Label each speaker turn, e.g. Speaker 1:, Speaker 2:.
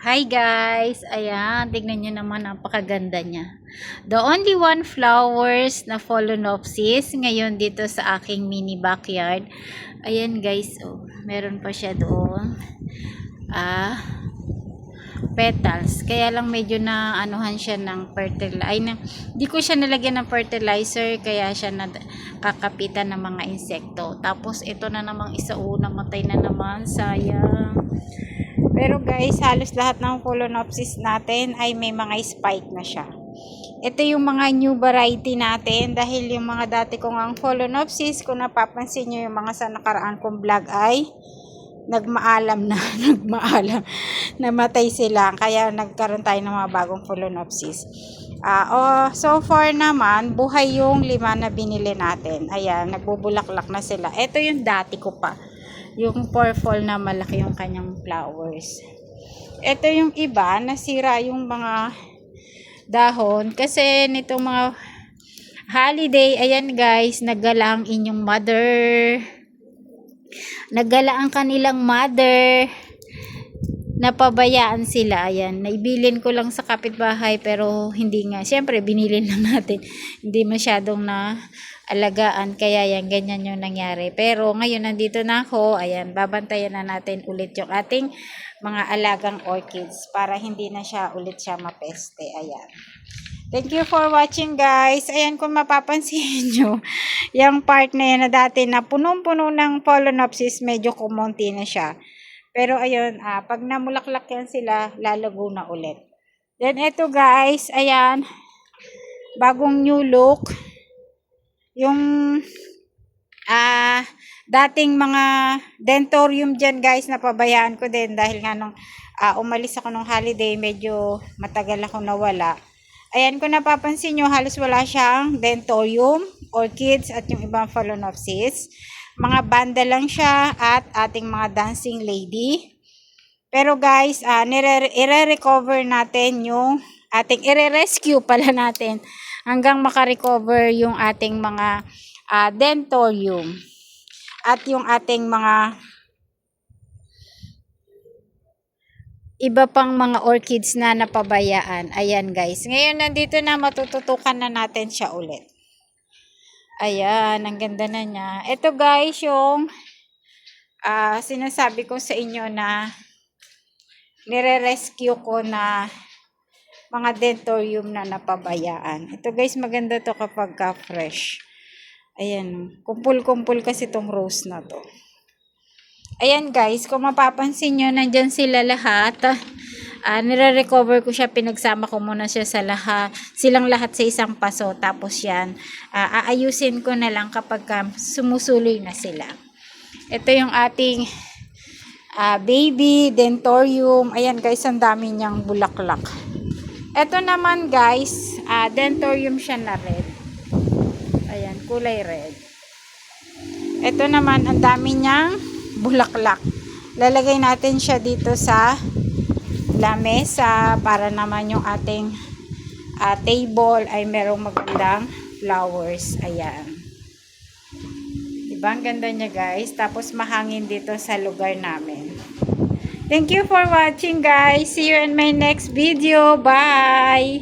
Speaker 1: Hi guys! Ayan, tignan nyo naman, napakaganda niya. The only one flowers na Phalaenopsis ngayon dito sa aking mini backyard. Ayan guys, oh, meron pa siya doon. Petals. Kaya lang medyo na anuhan siya ng fertilizer. Di ko siya nalagyan ng fertilizer kaya siya na kakapitan ng mga insekto. Tapos ito na namang isa, namatay na naman. Sayang. Pero guys, halos lahat ng Phalaenopsis natin ay may mga spike na siya. Ito yung mga new variety natin dahil yung mga dati kong ang Phalaenopsis, kung napapansin nyo yung mga sa nakaraan kong vlog ay nagmaalam na, namatay sila. Kaya nagkaroon tayo ng mga bagong Phalaenopsis. So far naman, buhay yung 5 na binili natin. Ayan, nagbubulaklak na sila. Ito yung dati ko pa. Yung purple na malaki yung kanyang flowers. Ito yung iba, nasira yung mga dahon. Kasi nitong mga holiday, ayan guys, naggala ang inyong mother. Naggala ang kanilang mother. Napabayaan sila. Ayan, naibilin ko lang sa kapitbahay pero hindi nga. Siyempre, binilin lang natin. Hindi masyadong na alagaan, kaya yan, ganyan yung nangyari. Pero ngayon nandito na ako, ayan, babantayan na natin ulit yung ating mga alagang orchids para hindi na siya ulit siya mapeste. Ayan. Thank you for watching guys. Ayan, kung mapapansin nyo, yung part na yan na dati na punong-puno ng Phalaenopsis, medyo kumonti na siya. Pero ayun, pag namulaklak yan sila, lalago na ulit. Then ito guys, ayan, bagong new look. Yung dating mga dentorium dyan guys, napabayaan ko din dahil nga nung umalis ako nung holiday, medyo matagal ako nawala. Ayan, kung napapansin nyo, halos wala siyang dentorium, orchids at yung ibang Phalaenopsis. Mga banda lang siya at ating mga dancing lady. Pero guys, i-recover natin yung ating, i-rescue pala natin hanggang makarecover yung ating mga dentorium at yung ating mga iba pang mga orchids na napabayaan. Ayan guys, ngayon nandito na, matututukan na natin siya ulit. Ayan, ang ganda na niya. Ito guys yung sinasabi ko sa inyo na nire-rescue ko na mga dentorium na napabayaan. Ito guys, maganda to kapag fresh. Ayan, kumpul-kumpul kasi tong rose na to. Ayan guys, kung mapapansin nyo, nandyan sila lahat. Nire-recover ko siya, pinagsama ko muna siya sa lahat, silang lahat sa isang paso. Tapos yan, aayusin ko na lang kapag sumusuloy na sila. Ito yung ating baby dentorium. Ayan guys, ang dami niyang bulaklak. Ito naman guys, dentorium siya na red. Ayan, kulay red. Ito naman, ang dami niyang bulaklak. Lalagay natin siya dito sa lamesa para naman yung ating table ay merong magandang flowers. Ayan. Diba? Ang ganda niya guys. Tapos mahangin dito sa lugar namin. Thank you for watching guys. See you in my next video. Bye!